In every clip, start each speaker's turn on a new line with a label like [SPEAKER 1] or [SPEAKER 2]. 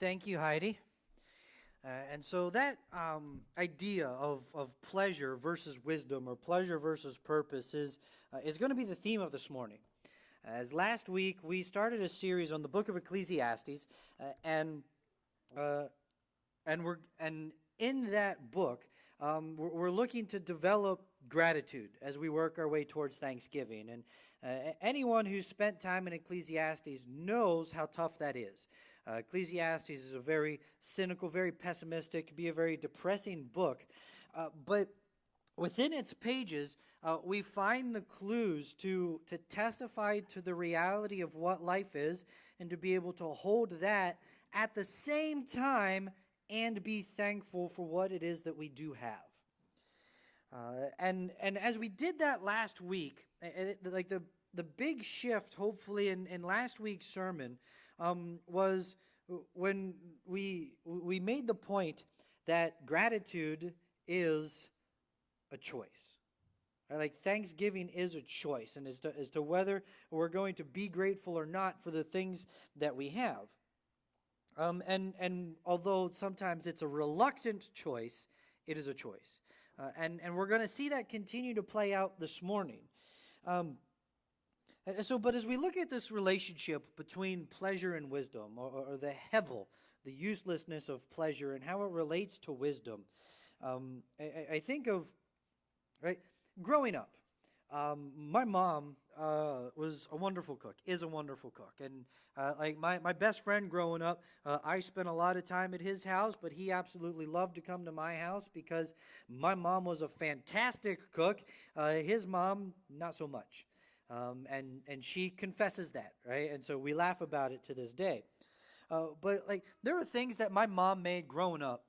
[SPEAKER 1] Thank you, Heidi. And so that idea of pleasure versus wisdom or pleasure versus purpose is going to be the theme of this morning. As last week we started a series on the book of Ecclesiastes, uh, and in that book we're looking to develop gratitude as we work our way towards Thanksgiving. And anyone who's spent time in Ecclesiastes knows how tough that is. Ecclesiastes is a very cynical, very pessimistic, can be a very depressing book, but within its pages, we find the clues to testify to the reality of what life is and to be able to hold that at the same time and be thankful for what it is that we do have. And as we did that last week, like the big shift, hopefully, in last week's sermon was when we made the point that gratitude is a choice. Like Thanksgiving is a choice, and as to whether we're going to be grateful or not for the things that we have. And although sometimes it's a reluctant choice, it is a choice. And we're going to see that continue to play out this morning. But as we look at this relationship between pleasure and wisdom, or the Hebel, the uselessness of pleasure, and how it relates to wisdom, I think of, right, growing up. My mom was a wonderful cook, is a wonderful cook. And like my best friend growing up, I spent a lot of time at his house, but he absolutely loved to come to my house because my mom was a fantastic cook. His mom, not so much. And she confesses that, right? And so we laugh about it to this day. But like there are things that my mom made growing up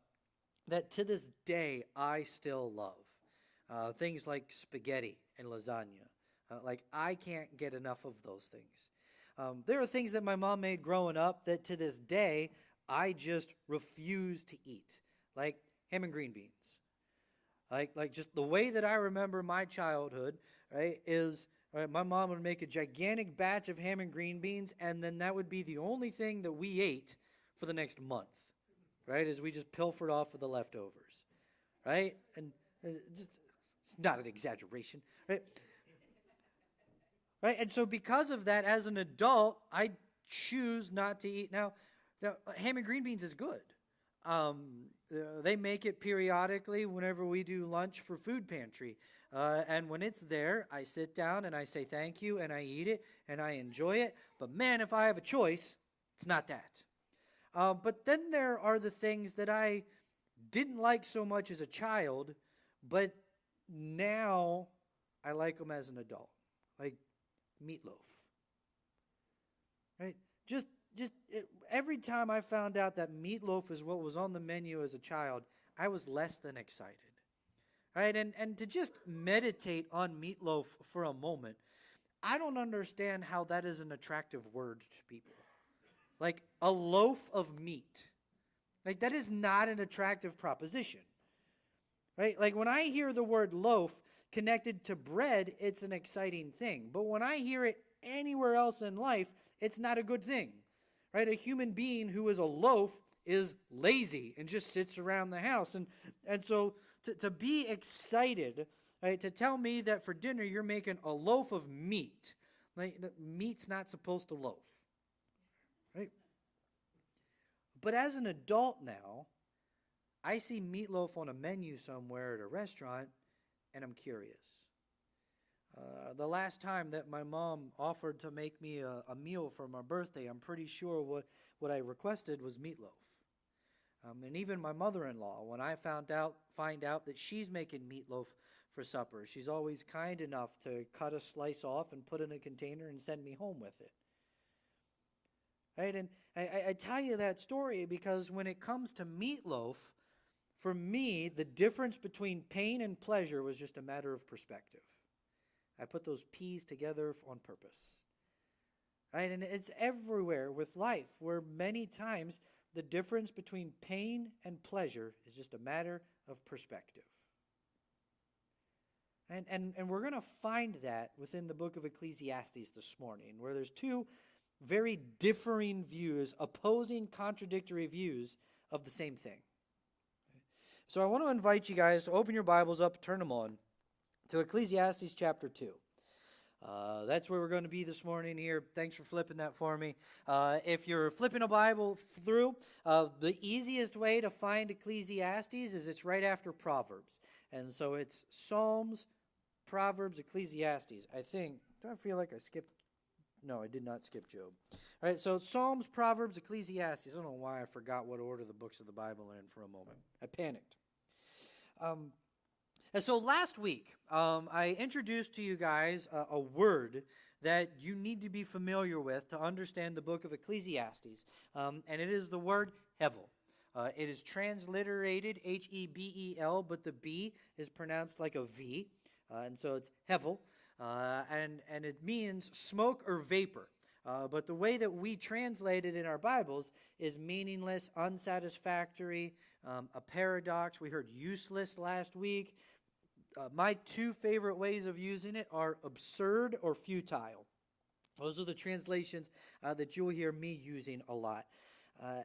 [SPEAKER 1] that to this day I still love. Things like spaghetti and lasagna. Like I can't get enough of those things. There are things that my mom made growing up that to this day I just refuse to eat. Like ham and green beans. Like just the way that I remember my childhood, right, is my mom would make a gigantic batch of ham and green beans, and then that would be the only thing that we ate for the next month, right, as we just pilfered off of the leftovers, right? And it's not an exaggeration, right? Right, and so because of that, as an adult, I choose not to eat. Now ham and green beans is good. They make it periodically whenever we do lunch for food pantry. And when it's there, I sit down and I say thank you and I eat it and I enjoy it. But man, if I have a choice, it's not that. But then there are the things that I didn't like so much as a child, but now I like them as an adult. Like meatloaf. Right? Every time I found out that meatloaf is what was on the menu as a child, I was less than excited. Right? And to just meditate on meatloaf for a moment, I don't understand how that is an attractive word to people. Like a loaf of meat. Like that is not an attractive proposition. Right? Like when I hear the word loaf connected to bread, it's an exciting thing. But when I hear it anywhere else in life, it's not a good thing. Right? A human being who is a loaf is lazy and just sits around the house. And so to be excited, right, to tell me that for dinner you're making a loaf of meat, like meat's not supposed to loaf. Right? But as an adult now, I see meatloaf on a menu somewhere at a restaurant, and I'm curious. The last time that my mom offered to make me a meal for my birthday, I'm pretty sure what I requested was meatloaf. And even my mother-in-law, when I find out that she's making meatloaf for supper, she's always kind enough to cut a slice off and put it in a container and send me home with it. Right? And I tell you that story because when it comes to meatloaf, for me, the difference between pain and pleasure was just a matter of perspective. I put those P's together on purpose. Right? And it's everywhere with life, where many times the difference between pain and pleasure is just a matter of perspective. And we're going to find that within the book of Ecclesiastes this morning, where there's two very differing views, opposing, contradictory views of the same thing. So I want to invite you guys to open your Bibles up, turn them on, to Ecclesiastes chapter 2. That's where we're going to be this morning here. Thanks for flipping that for me. If you're flipping a Bible through, the easiest way to find Ecclesiastes is it's right after Proverbs. And so it's Psalms, Proverbs, Ecclesiastes. I think, do I feel like I skipped? No, I did not skip Job. All right, so Psalms, Proverbs, Ecclesiastes. I don't know why I forgot what order the books of the Bible are in for a moment. I panicked. And so last week, I introduced to you guys a word that you need to be familiar with to understand the book of Ecclesiastes. And it is the word Hebel. It is transliterated Hebel, but the B is pronounced like a V. And so it's Hebel. And it means smoke or vapor. But the way that we translate it in our Bibles is meaningless, unsatisfactory, a paradox. We heard useless last week. My two favorite ways of using it are absurd or futile. Those are the translations that you'll hear me using a lot.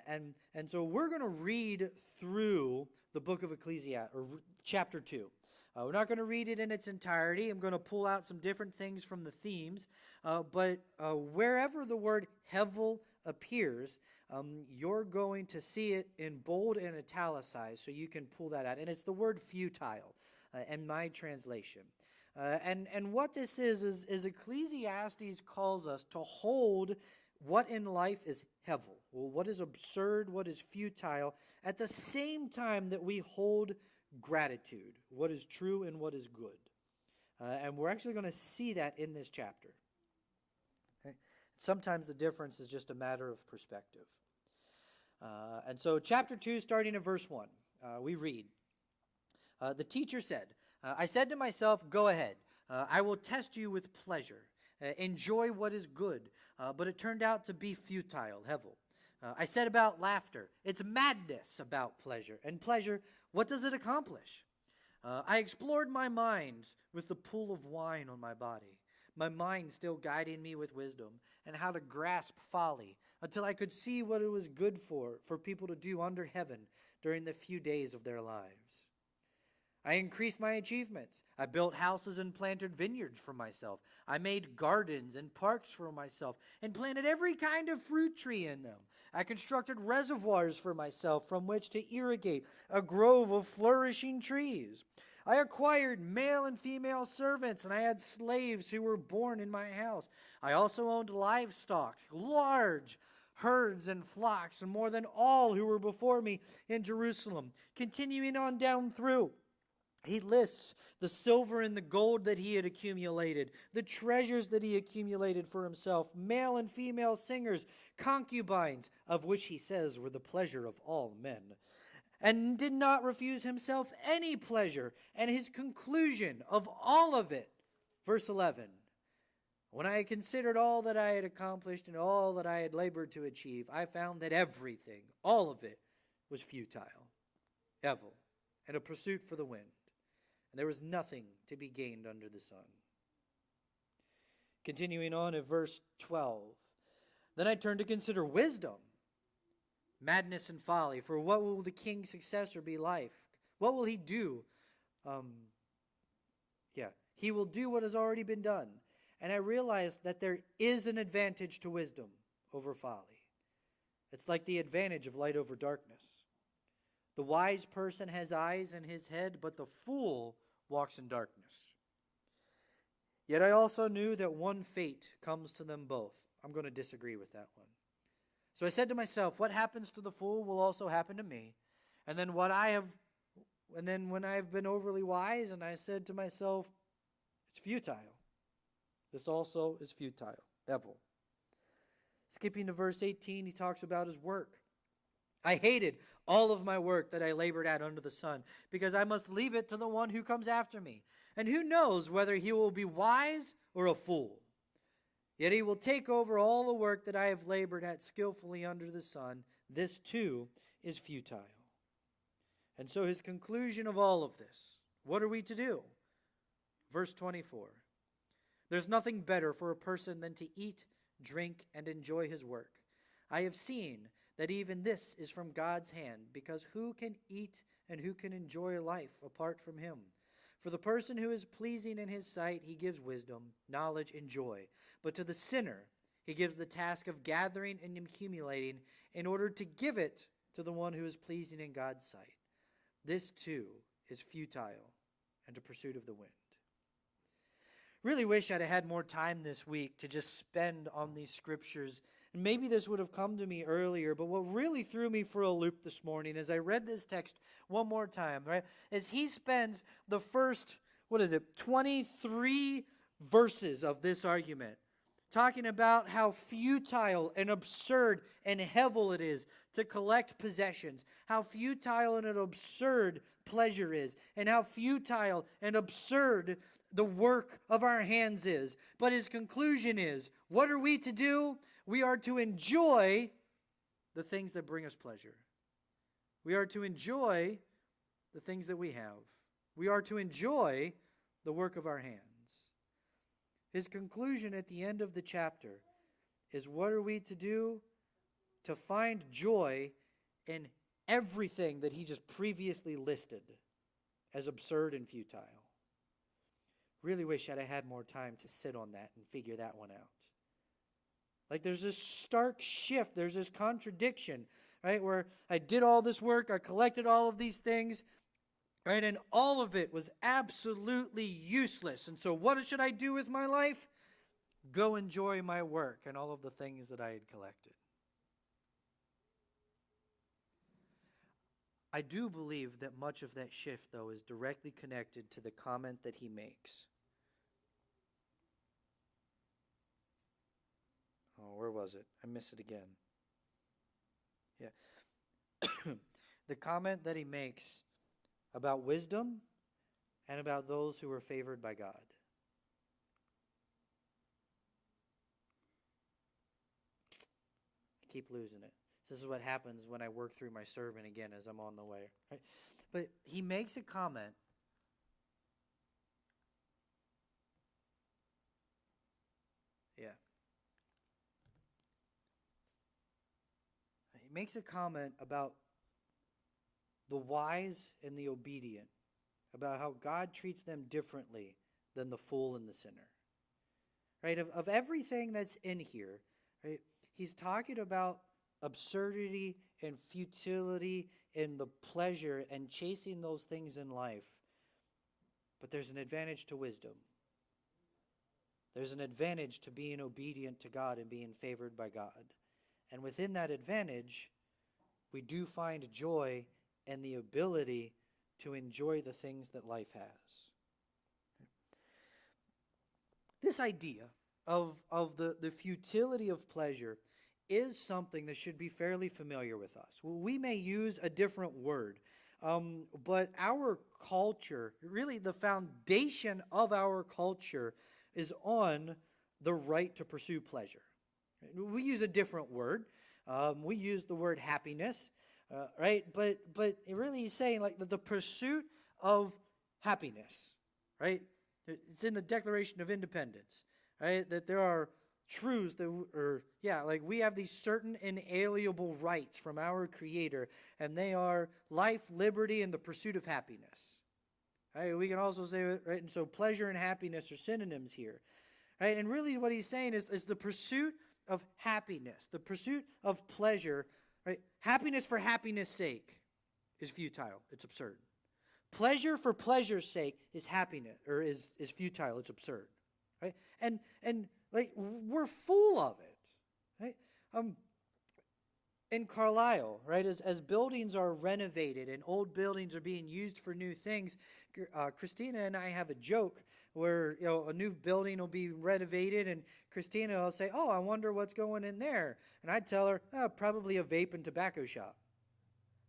[SPEAKER 1] And so we're going to read through the book of Ecclesiastes, or chapter 2. We're not going to read it in its entirety. I'm going to pull out some different things from the themes. But wherever the word Hevel appears, you're going to see it in bold and italicized, so you can pull that out. And it's the word futile in my translation. And what this is Ecclesiastes calls us to hold what in life is Hevel, well, what is absurd, what is futile, at the same time that we hold gratitude, what is true and what is good. And we're actually going to see that in this chapter. Okay? Sometimes the difference is just a matter of perspective. And so chapter 2, starting at verse 1, we read, the teacher said, I said to myself, go ahead, I will test you with pleasure. Enjoy what is good. But it turned out to be futile, Hevel. I said about laughter, it's madness about pleasure. And pleasure, what does it accomplish? I explored my mind with the pool of wine on my body, my mind still guiding me with wisdom and how to grasp folly until I could see what it was good for people to do under heaven during the few days of their lives. I increased my achievements. I built houses and planted vineyards for myself. I made gardens and parks for myself and planted every kind of fruit tree in them. I constructed reservoirs for myself from which to irrigate a grove of flourishing trees. I acquired male and female servants, and I had slaves who were born in my house. I also owned livestock, large herds and flocks, and more than all who were before me in Jerusalem. Continuing on down through, he lists the silver and the gold that he had accumulated, the treasures that he accumulated for himself, male and female singers, concubines, of which he says were the pleasure of all men, and did not refuse himself any pleasure. And his conclusion of all of it, verse 11, when I had considered all that I had accomplished and all that I had labored to achieve, I found that everything, all of it, was futile, Hevel, and a pursuit for the wind. And there was nothing to be gained under the sun. Continuing on at verse 12. Then I turned to consider wisdom, madness and folly. For what will the king's successor be like? What will he do? He will do what has already been done. And I realized that there is an advantage to wisdom over folly. It's like the advantage of light over darkness. The wise person has eyes in his head, but the fool walks in darkness. Yet I also knew that one fate comes to them both. I'm going to disagree with that one. So I said to myself, what happens to the fool will also happen to me. And then when I have been overly wise, and I said to myself, it's futile. This also is futile. Hevel. Skipping to verse 18, he talks about his work. I hated all of my work that I labored at under the sun, because I must leave it to the one who comes after me. And who knows whether he will be wise or a fool? Yet he will take over all the work that I have labored at skillfully under the sun. This too is futile. And so his conclusion of all of this, what are we to do? Verse 24. There's nothing better for a person than to eat drink, and enjoy his work. I have seen that even this is from God's hand, because who can eat and who can enjoy life apart from him? For the person who is pleasing in his sight, he gives wisdom, knowledge, and joy. But to the sinner, he gives the task of gathering and accumulating in order to give it to the one who is pleasing in God's sight. This too is futile and a pursuit of the wind. Really wish I'd have had more time this week to just spend on these scriptures. And maybe this would have come to me earlier, but what really threw me for a loop this morning as I read this text one more time, right, is he spends the first, 23 verses of this argument talking about how futile and absurd and hevel it is to collect possessions, how futile and absurd pleasure is, and how futile and absurd the work of our hands is. But his conclusion is, what are we to do? We are to enjoy the things that bring us pleasure. We are to enjoy the things that we have. We are to enjoy the work of our hands. His conclusion at the end of the chapter is, what are we to do? To find joy in everything that he just previously listed as absurd and futile. Really wish I'd have had more time to sit on that and figure that one out. Like, there's this stark shift, there's this contradiction, right, where I did all this work, I collected all of these things, right, and all of it was absolutely useless. And so what should I do with my life? Go enjoy my work and all of the things that I had collected. I do believe that much of that shift, though, is directly connected to the comment that he makes. Oh, where was it? I missed it again. Yeah. The comment that he makes about wisdom and about those who are favored by God. I keep losing it. This is what happens when I work through my sermon again as I'm on the way. Right? But he makes a comment. Yeah. He makes a comment about the wise and the obedient, about how God treats them differently than the fool and the sinner. Right? Of everything that's in here, right? He's talking about absurdity and futility and the pleasure and chasing those things in life. But there's an advantage to wisdom. There's an advantage to being obedient to God and being favored by God. And within that advantage, we do find joy and the ability to enjoy the things that life has. This idea of the futility of pleasure is something that should be fairly familiar with us. We may use a different word, but our culture, really the foundation of our culture, is on the right to pursue pleasure. We use a different word. We use the word happiness, right? But it really is saying like the pursuit of happiness, right? It's in the Declaration of Independence, right? That there are truths that we have these certain inalienable rights from our Creator, and they are life, liberty, and the pursuit of happiness. Right? We can also say, right, and so pleasure and happiness are synonyms here, right? And really, what he's saying is the pursuit of happiness, the pursuit of pleasure, right? Happiness for happiness' sake is futile; it's absurd. Pleasure for pleasure's sake is happiness, or is futile; it's absurd, right? And like, we're full of it, right? In Carlisle, right, as buildings are renovated and old buildings are being used for new things, Christina and I have a joke where, a new building will be renovated, and Christina will say, "Oh, I wonder what's going in there." And I tell her, "Probably a vape and tobacco shop,"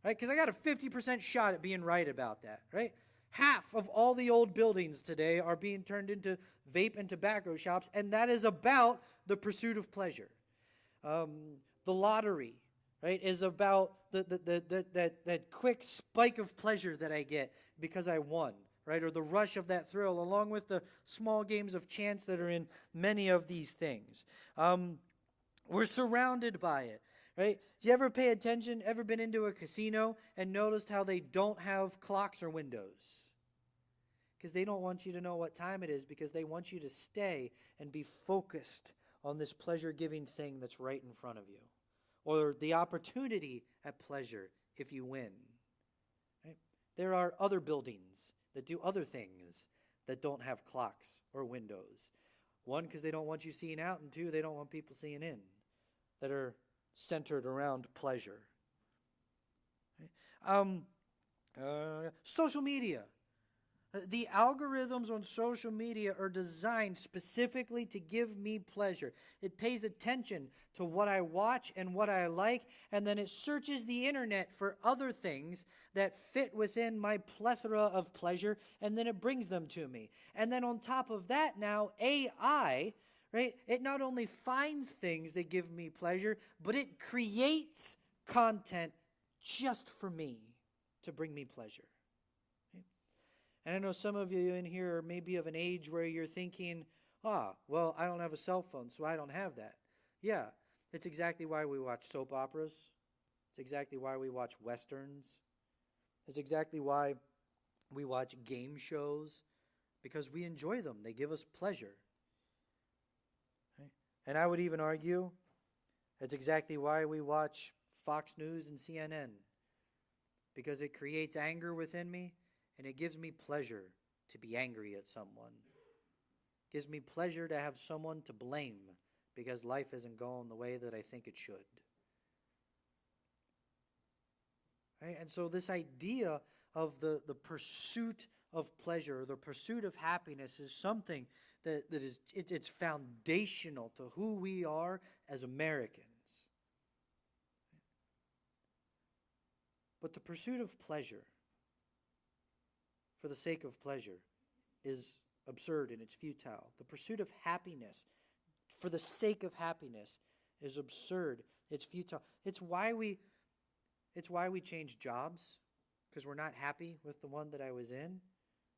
[SPEAKER 1] right? Because I got a 50% shot at being right about that, right? Half of all the old buildings today are being turned into vape and tobacco shops, and that is about the pursuit of pleasure. The lottery, right, is about that quick spike of pleasure that I get because I won, right, or the rush of that thrill, along with the small games of chance that are in many of these things. We're surrounded by it, right? Do you ever pay attention, ever been into a casino and noticed how they don't have clocks or windows? Because they don't want you to know what time it is, because they want you to stay and be focused on this pleasure-giving thing that's right in front of you, or the opportunity at pleasure if you win. Right? There are other buildings that do other things that don't have clocks or windows. One, because they don't want you seeing out, and two, they don't want people seeing in, that are centered around pleasure. Right? Social media. The algorithms on social media are designed specifically to give me pleasure. It pays attention to what I watch and what I like, and then it searches the internet for other things that fit within my plethora of pleasure, and then it brings them to me. And then on top of that now, AI, right? It not only finds things that give me pleasure, but it creates content just for me to bring me pleasure. And I know some of you in here are maybe of an age where you're thinking, well, I don't have a cell phone, so I don't have that. Yeah, it's exactly why we watch soap operas. It's exactly why we watch westerns. It's exactly why we watch game shows, because we enjoy them. They give us pleasure. Right? And I would even argue that's exactly why we watch Fox News and CNN, because it creates anger within me. And it gives me pleasure to be angry at someone. It gives me pleasure to have someone to blame because life isn't going the way that I think it should. Right? And so this idea of the pursuit of pleasure, the pursuit of happiness, is something that is it's foundational to who we are as Americans. But the pursuit of pleasure for the sake of pleasure is absurd and it's futile. The pursuit of happiness for the sake of happiness is absurd. It's futile. It's why we change jobs, because we're not happy with the one that I was in.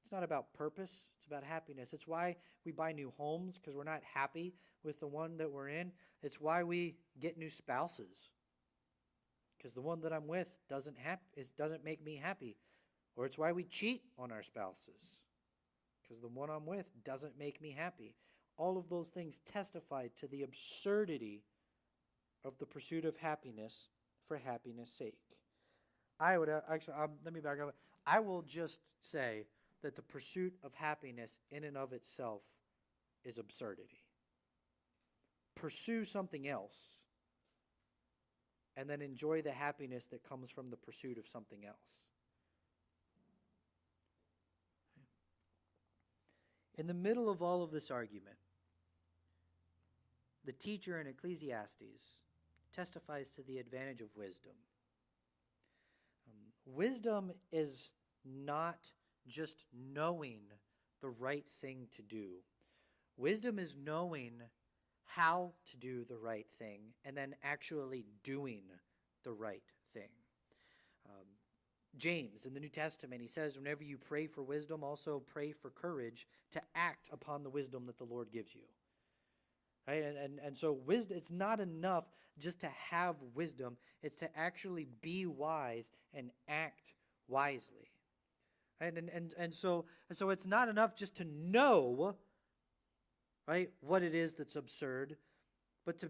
[SPEAKER 1] It's not about purpose. It's about happiness. It's why we buy new homes, because we're not happy with the one that we're in. It's why we get new spouses, because the one that I'm with doesn't make me happy. Or it's why we cheat on our spouses, because the one I'm with doesn't make me happy. All of those things testify to the absurdity of the pursuit of happiness for happiness' sake. I would let me back up. I will just say that the pursuit of happiness in and of itself is absurdity. Pursue something else, and then enjoy the happiness that comes from the pursuit of something else. In the middle of all of this argument, the teacher in Ecclesiastes testifies to the advantage of wisdom. Wisdom is not just knowing the right thing to do. Wisdom is knowing how to do the right thing and then actually doing the right thing. James, in the New Testament, he says, whenever you pray for wisdom, also pray for courage to act upon the wisdom that the Lord gives you. Right? And so wisdom, it's not enough just to have wisdom. It's to actually be wise and act wisely. Right? And so it's not enough just to know, right, what it is that's absurd, but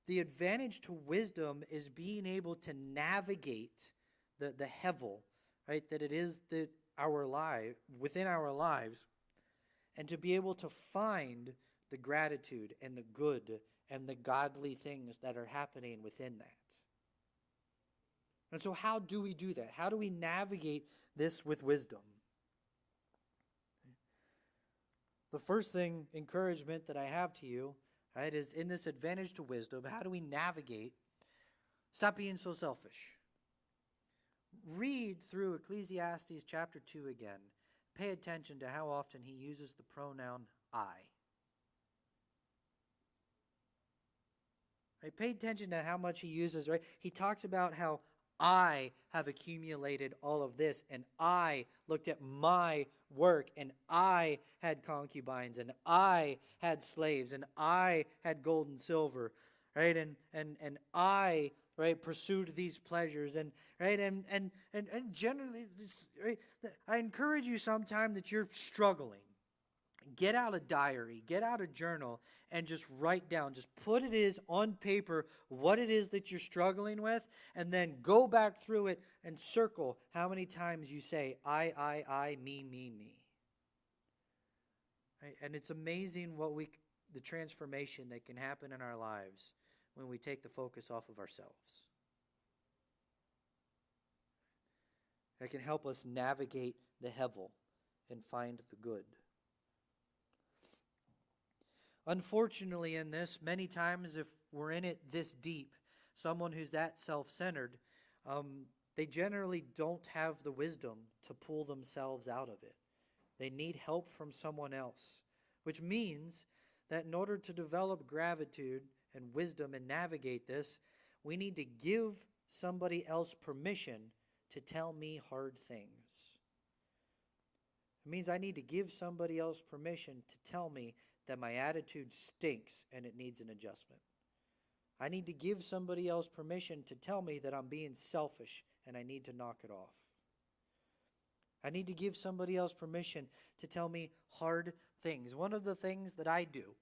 [SPEAKER 1] the advantage to wisdom is being able to navigate the Hebel, right, that it is within our lives, and to be able to find the gratitude and the good and the godly things that are happening within that. And so how do we do that? How do we navigate this with wisdom? The first encouragement that I have to you, right, is in this advantage to wisdom, how do we navigate? Stop being so selfish. Read through Ecclesiastes chapter 2 again. Pay attention to how often he uses the pronoun I. Right? Pay attention to how much he uses, right? He talks about how I have accumulated all of this, and I looked at my work, and I had concubines, and I had slaves, and I had gold and silver. right? And I, right, pursued these pleasures, and right, and generally, right, I encourage you sometime that you're struggling. Get out a diary, get out a journal, and just write down, just put it is on paper what it is that you're struggling with, and then go back through it and circle how many times you say, I, me. Right? And it's amazing the transformation that can happen in our lives when we take the focus off of ourselves. That can help us navigate the Hebel and find the good. Unfortunately, in this, many times if we're in it this deep, someone who's that self-centered, they generally don't have the wisdom to pull themselves out of it. They need help from someone else, which means that in order to develop gratitude and wisdom and navigate this, we need to give somebody else permission to tell me hard things. It means I need to give somebody else permission to tell me that my attitude stinks and it needs an adjustment. I need to give somebody else permission to tell me that I'm being selfish and I need to knock it off. I need to give somebody else permission to tell me hard things. One of the things that I do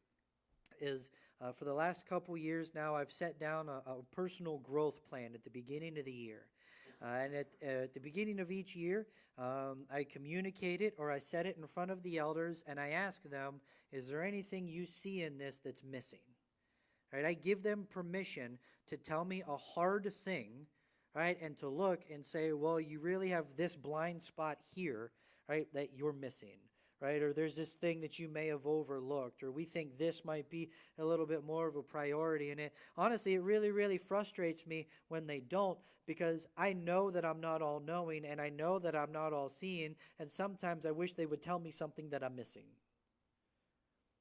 [SPEAKER 1] is for the last couple years now, I've set down a personal growth plan at the beginning of the year. And at the beginning of each year, I communicate it or I set it in front of the elders and I ask them, is there anything you see in this that's missing? Right? I give them permission to tell me a hard thing, right? And to look and say, well, you really have this blind spot here, right, that you're missing. Right? Or there's this thing that you may have overlooked, or we think this might be a little bit more of a priority. And honestly, it really, really frustrates me when they don't, because I know that I'm not all knowing and I know that I'm not all seeing. And sometimes I wish they would tell me something that I'm missing.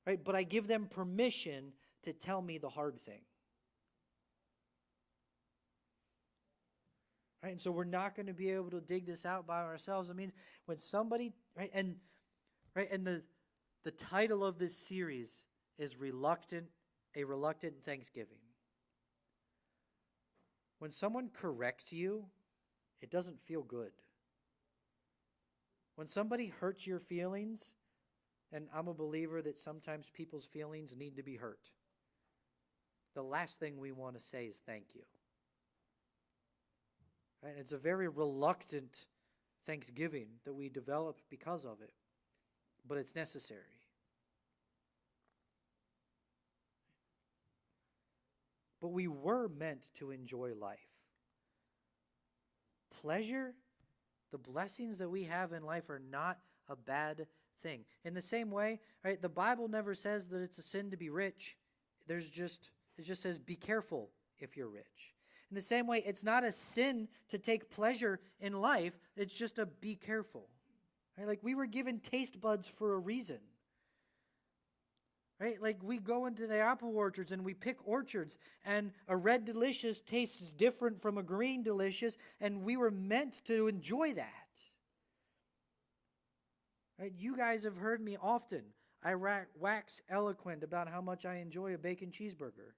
[SPEAKER 1] Right? But I give them permission to tell me the hard thing. Right? And so we're not going to be able to dig this out by ourselves. It means when somebody, right, and the title of this series is A Reluctant Thanksgiving. When someone corrects you, it doesn't feel good. When somebody hurts your feelings, and I'm a believer that sometimes people's feelings need to be hurt, the last thing we want to say is thank you. Right? It's a very reluctant thanksgiving that we develop because of it. But it's necessary. But we were meant to enjoy life. Pleasure, the blessings that we have in life are not a bad thing. In the same way, right, the Bible never says that it's a sin to be rich. It just says be careful if you're rich. In the same way, it's not a sin to take pleasure in life. It's just a be careful. Right? Like we were given taste buds for a reason. Right? Like we go into the apple orchards and we pick orchards, and a red delicious tastes different from a green delicious, and we were meant to enjoy that. Right? You guys have heard me often. I wax eloquent about how much I enjoy a bacon cheeseburger.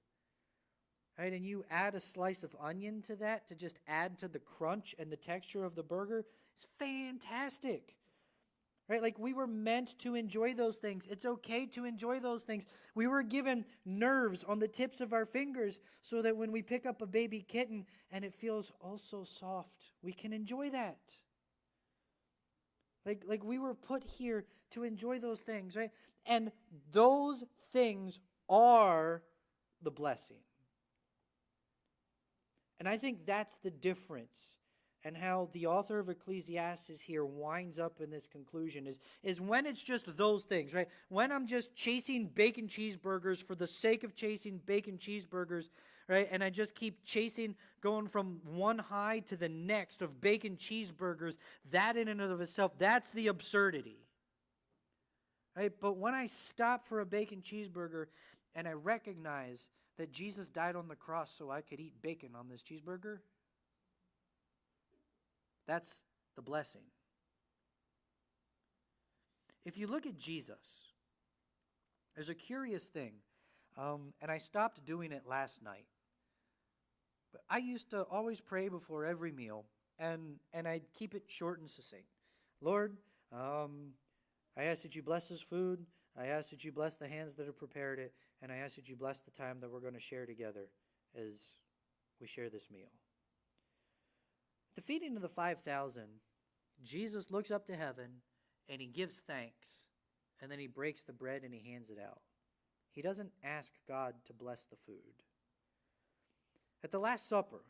[SPEAKER 1] Right? And you add a slice of onion to that to just add to the crunch and the texture of the burger. It's fantastic. Right? Like we were meant to enjoy those things. It's okay to enjoy those things. We were given nerves on the tips of our fingers so that when we pick up a baby kitten and it feels oh so soft, we can enjoy that. Like we were put here to enjoy those things, right? And those things are the blessing. And I think that's the difference. And how the author of Ecclesiastes here winds up in this conclusion is when it's just those things, right? When I'm just chasing bacon cheeseburgers for the sake of chasing bacon cheeseburgers, right? And I just keep chasing, going from one high to the next of bacon cheeseburgers, that in and of itself, that's the absurdity. Right? But when I stop for a bacon cheeseburger and I recognize that Jesus died on the cross so I could eat bacon on this cheeseburger, that's the blessing. If you look at Jesus, there's a curious thing. And I stopped doing it last night. But I used to always pray before every meal, and I'd keep it short and succinct. Lord, I ask that you bless this food. I ask that you bless the hands that have prepared it, and I ask that you bless the time that we're going to share together as we share this meal. At the feeding of the 5,000, Jesus looks up to heaven and he gives thanks, and then he breaks the bread and he hands it out. He doesn't ask God to bless the food. At the Last Supper,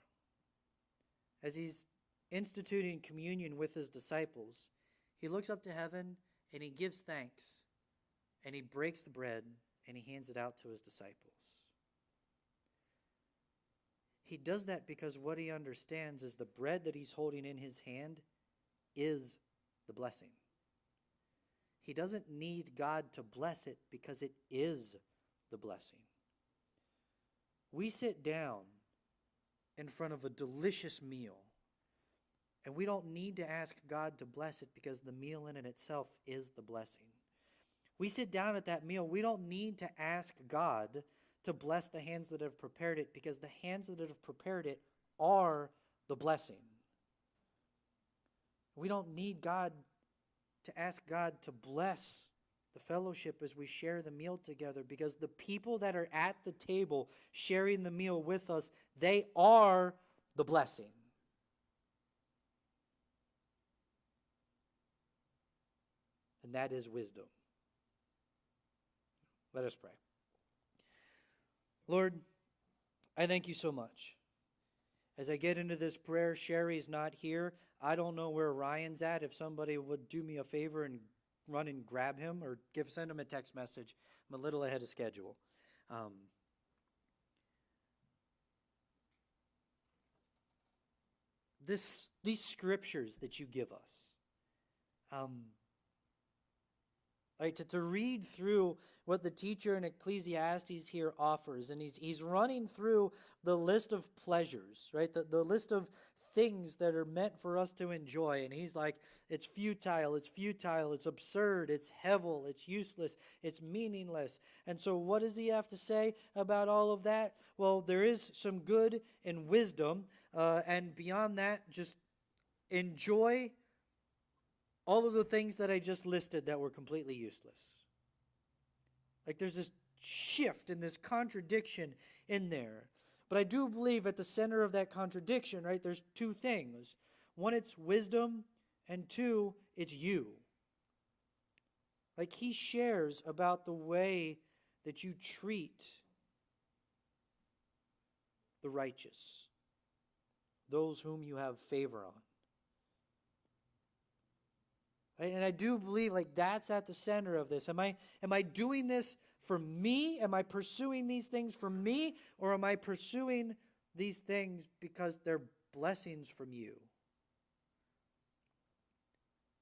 [SPEAKER 1] as he's instituting communion with his disciples, he looks up to heaven and he gives thanks, and he breaks the bread and he hands it out to his disciples. He does that because what he understands is the bread that he's holding in his hand is the blessing. He doesn't need God to bless it because it is the blessing. We sit down in front of a delicious meal, and we don't need to ask God to bless it because the meal in and itself is the blessing. We sit down at that meal, we don't need to ask God to bless the hands that have prepared it because the hands that have prepared it are the blessing. We don't need God to ask God to bless the fellowship as we share the meal together because the people that are at the table sharing the meal with us, they are the blessing. And that is wisdom. Let us pray. Lord, I thank you so much. As I get into this prayer, Sherry's not here. I don't know where Ryan's at. If somebody would do me a favor and run and grab him or send him a text message. I'm a little ahead of schedule. These scriptures that you give us, to read through what the teacher in Ecclesiastes here offers, and he's running through the list of pleasures, right? The list of things that are meant for us to enjoy, and he's like, it's futile, it's absurd, it's Hebel, it's useless, it's meaningless. And so what does he have to say about all of that? Well, there is some good in wisdom, and beyond that, just enjoy all of the things that I just listed that were completely useless. Like there's this shift and this contradiction in there. But I do believe at the center of that contradiction, right, there's two things. One, it's wisdom, and two, it's you. Like he shares about the way that you treat the righteous, those whom you have favor on. Right? And I do believe like that's at the center of this. Am I doing this for me? Am I pursuing these things for me? Or am I pursuing these things because they're blessings from you?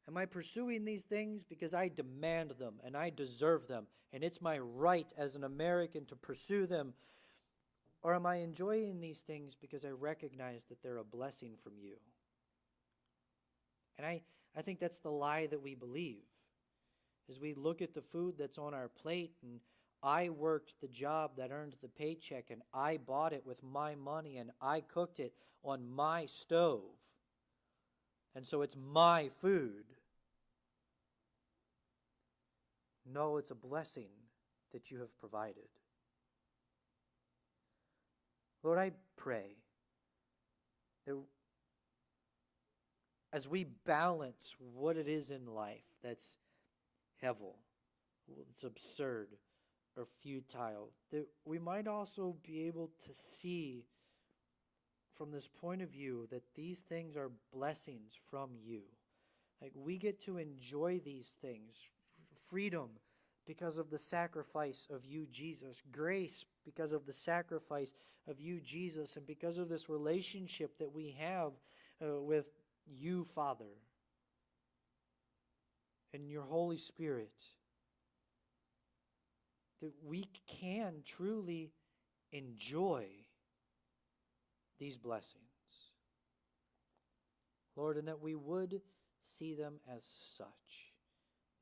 [SPEAKER 1] Am I pursuing these things because I demand them and I deserve them and it's my right as an American to pursue them? Or am I enjoying these things because I recognize that they're a blessing from you? And I think that's the lie that we believe. As we look at the food that's on our plate, and I worked the job that earned the paycheck, and I bought it with my money, and I cooked it on my stove. And so it's my food. No, it's a blessing that you have provided. Lord, I pray that as we balance what it is in life that's Hebel, it's absurd or futile, that we might also be able to see from this point of view that these things are blessings from you. Like we get to enjoy these things, freedom because of the sacrifice of you, Jesus, grace because of the sacrifice of you, Jesus, and because of this relationship that we have with you, Father, and your Holy Spirit, that we can truly enjoy these blessings, Lord, and that we would see them as such,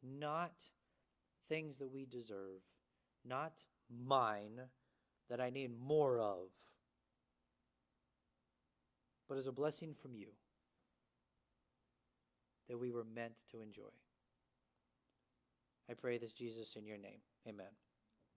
[SPEAKER 1] not things that we deserve, not mine that I need more of, but is a blessing from you that we were meant to enjoy. I pray this, Jesus, in your name. Amen.